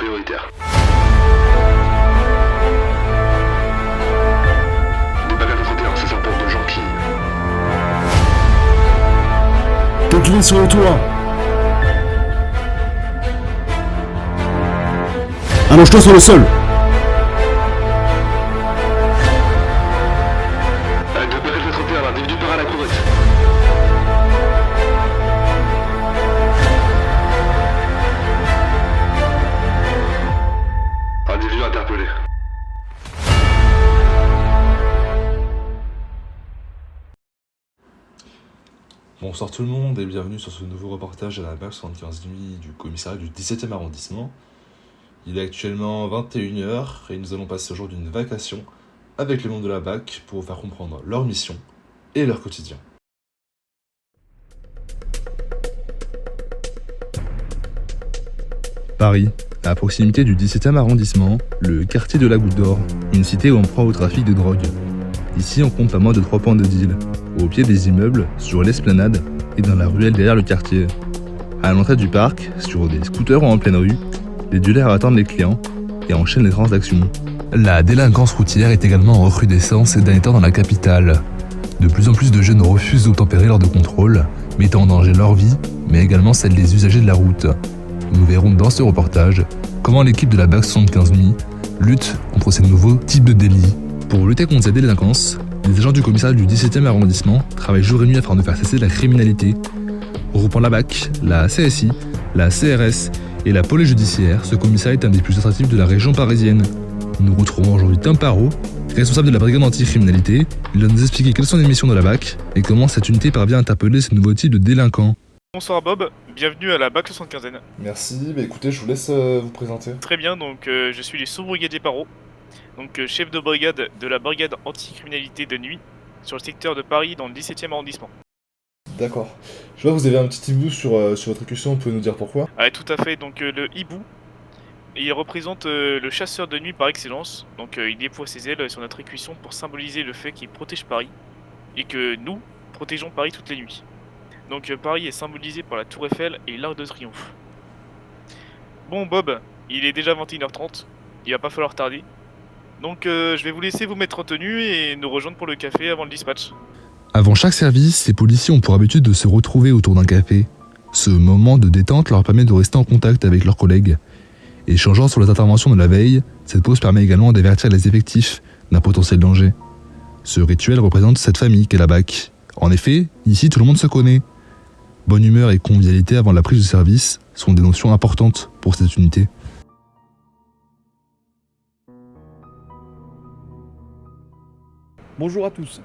prioritaire. Des bacs à 31, c'est ça pour de gens qui... Des clés sur le toit. Allonge-toi sur le sol. De bacs à 31, l'individu part à la courette. Individu interpellé. Bonsoir tout le monde et bienvenue sur ce nouveau reportage à la BAC 75 nuit du commissariat du 17e arrondissement. Il est actuellement 21h et nous allons passer aujourd'hui une vacation avec les membres de la BAC pour vous faire comprendre leur mission et leur quotidien. Paris, à proximité du 17e arrondissement, le quartier de la Goutte d'Or, une cité où on proie au trafic de drogue. Ici, on compte pas moins de 3 points de deal, au pied des immeubles, sur l'esplanade et dans la ruelle derrière le quartier. À l'entrée du parc, sur des scooters ou en pleine rue, les dealers attendent les clients et enchaînent les transactions. La délinquance routière est également en recrudescence ces derniers temps dans la capitale. De plus en plus de jeunes refusent d'obtempérer lors de contrôles, mettant en danger leur vie, mais également celle des usagers de la route. Nous verrons dans ce reportage comment l'équipe de la BAC 75 nuit lutte contre ces nouveaux types de délits. Pour lutter contre cette délinquance, les agents du commissariat du 17e arrondissement travaillent jour et nuit afin de faire cesser la criminalité. Regroupant la BAC, la CSI, la CRS et la police judiciaire, ce commissariat est un des plus attractifs de la région parisienne. Nous retrouvons aujourd'hui Tom Parot, responsable de la brigade anti-criminalité. Il va nous expliquer quelles sont les missions de la BAC et comment cette unité parvient à interpeller ces nouveaux types de délinquants. Bonsoir Bob, bienvenue à la BAC 75. Merci, écoutez, je vous laisse vous présenter. Très bien, donc je suis le sous-brigadier Parot, donc chef de brigade de la brigade anti-criminalité de nuit sur le secteur de Paris dans le 17e arrondissement. D'accord. Je vois que vous avez un petit hibou sur votre écusson, vous pouvez nous dire pourquoi ? Ah, tout à fait, donc le hibou, il représente le chasseur de nuit par excellence, donc il déploie ses ailes sur notre écusson pour symboliser le fait qu'il protège Paris et que nous protégeons Paris toutes les nuits. Donc Paris est symbolisé par la Tour Eiffel et l'Arc de Triomphe. Bon Bob, il est déjà 21h30, il va pas falloir tarder. Donc je vais vous laisser vous mettre en tenue et nous rejoindre pour le café avant le dispatch. Avant chaque service, les policiers ont pour habitude de se retrouver autour d'un café. Ce moment de détente leur permet de rester en contact avec leurs collègues. Échangeant sur les interventions de la veille, cette pause permet également d'avertir les effectifs d'un potentiel danger. Ce rituel représente cette famille qu'est la BAC. En effet, ici tout le monde se connaît. Bonne humeur et convivialité avant la prise de service sont des notions importantes pour cette unité. Bonjour à tous.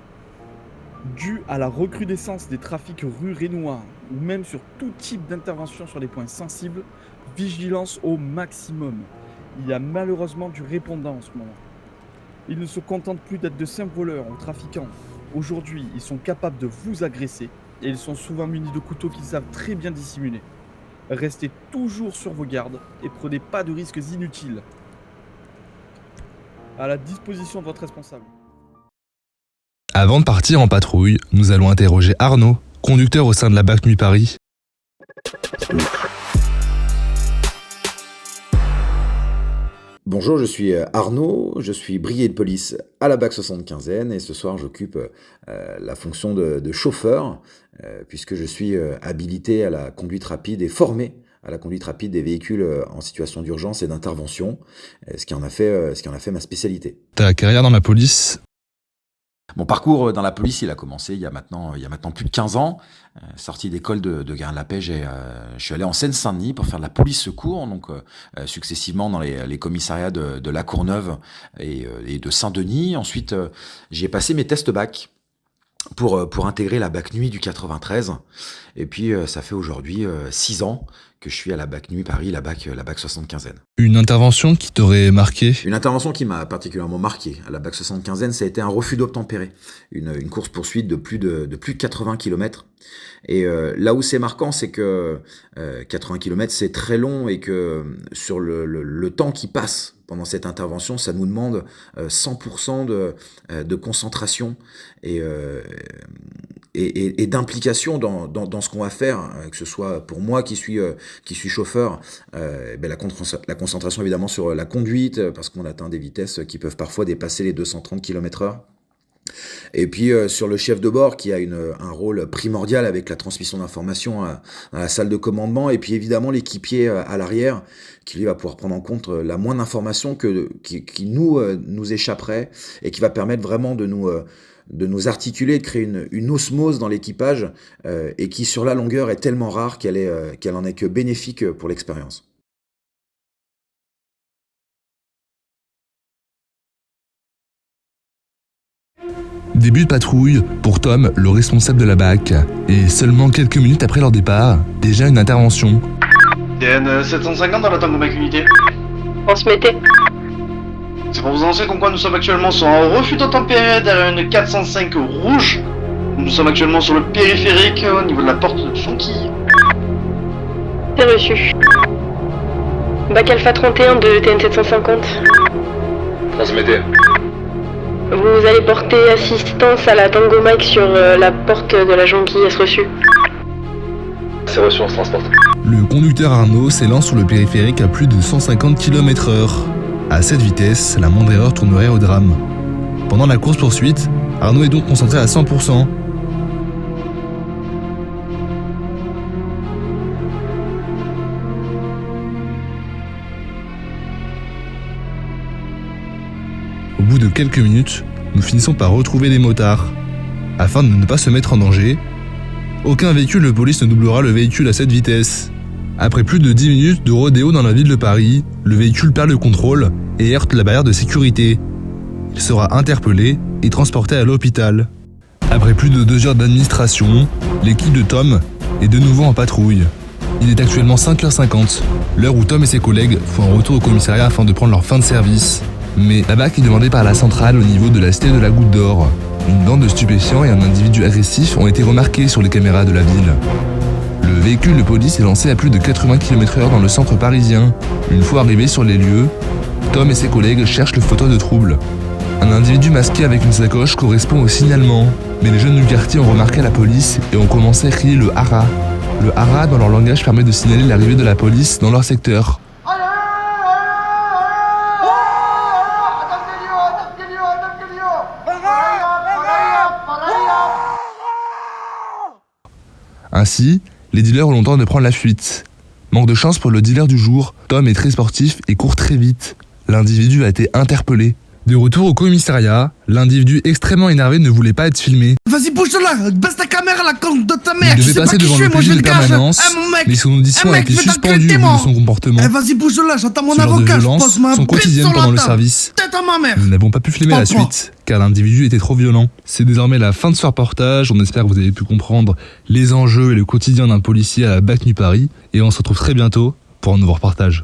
Dû à la recrudescence des trafics rue Rénoir ou même sur tout type d'intervention sur les points sensibles, vigilance au maximum. Il y a malheureusement du répondant en ce moment. Ils ne se contentent plus d'être de simples voleurs ou trafiquants. Aujourd'hui, ils sont capables de vous agresser et ils sont souvent munis de couteaux qu'ils savent très bien dissimuler. Restez toujours sur vos gardes et prenez pas de risques inutiles. À la disposition de votre responsable. Avant de partir en patrouille, nous allons interroger Arnaud, conducteur au sein de la BAC Nuit Paris. Bonjour, je suis Arnaud, je suis brigadier de police à la BAC 75 et ce soir j'occupe la fonction de chauffeur puisque je suis habilité à la conduite rapide et formé à la conduite rapide des véhicules en situation d'urgence et d'intervention, ce qui en a fait ma spécialité. Ta carrière dans la police ? Mon parcours dans la police, il a commencé il y a maintenant plus de 15 ans. Sorti d'école de Guérin-de-la-Paix, je suis allé en Seine-Saint-Denis pour faire de la police secours, donc successivement dans les commissariats de La Courneuve et de Saint-Denis. Ensuite, j'y ai passé mes tests bac pour intégrer la BAC Nuit du 93. Et puis, ça fait aujourd'hui 6 ans que je suis à la BAC Nuit Paris, la BAC 75. Une intervention qui t'aurait marqué ? Une intervention qui m'a particulièrement marqué à la BAC 75, ça a été un refus d'obtempérer. Une course-poursuite de plus de 80 km. Et là où c'est marquant, c'est que 80 km, c'est très long et que sur le temps qui passe pendant cette intervention, ça nous demande 100% de concentration et et d'implication dans ce qu'on va faire, que ce soit pour moi qui suis chauffeur, la concentration évidemment sur la conduite, parce qu'on atteint des vitesses qui peuvent parfois dépasser les 230 km/h. Et puis sur le chef de bord qui a un rôle primordial avec la transmission d'informations à la salle de commandement, et puis évidemment l'équipier à l'arrière qui lui va pouvoir prendre en compte la moindre information qui nous échapperait, et qui va permettre vraiment de nous articuler, de créer une osmose dans l'équipage, et qui sur la longueur est tellement rare qu'elle en est que bénéfique pour l'expérience. Début de patrouille pour Tom, le responsable de la BAC. Et seulement quelques minutes après leur départ, déjà une intervention. DN 750 dans la Tango Mike Unité. Transmettez. C'est pour vous annoncer comme quoi nous sommes actuellement sur un refus d'obtempérer derrière une 405 rouge. Nous sommes actuellement sur le périphérique au niveau de la porte de Jonquille. C'est reçu. BAC Alpha 31 de TN 750. Transmettez. Vous allez porter assistance à la Tango Mike sur la porte de la jonquille, est-ce reçu? C'est reçu, on se transporte. Le conducteur Arnaud s'élance sur le périphérique à plus de 150 km/h. À cette vitesse, la moindre erreur tournerait au drame. Pendant la course-poursuite, Arnaud est donc concentré à 100%. Au bout de quelques minutes, nous finissons par retrouver les motards. Afin de ne pas se mettre en danger, aucun véhicule de police ne doublera le véhicule à cette vitesse. Après plus de 10 minutes de rodéo dans la ville de Paris, le véhicule perd le contrôle et heurte la barrière de sécurité. Il sera interpellé et transporté à l'hôpital. Après plus de 2 heures d'administration, l'équipe de Tom est de nouveau en patrouille. Il est actuellement 5h50, l'heure où Tom et ses collègues font un retour au commissariat afin de prendre leur fin de service. Mais la BAC est demandée par la centrale au niveau de la cité de la Goutte d'Or. Une bande de stupéfiants et un individu agressif ont été remarqués sur les caméras de la ville. Le véhicule de police est lancé à plus de 80 km/h dans le centre parisien. Une fois arrivé sur les lieux, Tom et ses collègues cherchent le fauteuil de trouble. Un individu masqué avec une sacoche correspond au signalement, mais les jeunes du quartier ont remarqué la police et ont commencé à crier le hara. Le hara, dans leur langage, permet de signaler l'arrivée de la police dans leur secteur. Ainsi, les dealers ont le temps de prendre la fuite. Manque de chance pour le dealer du jour, Tom est très sportif et court très vite. L'individu a été interpellé. De retour au commissariat, l'individu extrêmement énervé ne voulait pas être filmé. Vas-y, bouge de là, baisse ta caméra, la con de ta mère. Il devait passer devant le PJ de permanence, mais son audition a été suspendue au bout de son comportement. Vas-y, bouge de là, j'entends mon Ce genre de avocat, je violences pose ma sont bite quotidiennes sur la pendant le table. service. Tête à ma mère. Nous n'avons pas pu filmer la Comprends. suite, car l'individu était trop violent. C'est désormais la fin de ce reportage, on espère que vous avez pu comprendre les enjeux et le quotidien d'un policier à la BAC Nuit Paris, et on se retrouve très bientôt pour un nouveau reportage.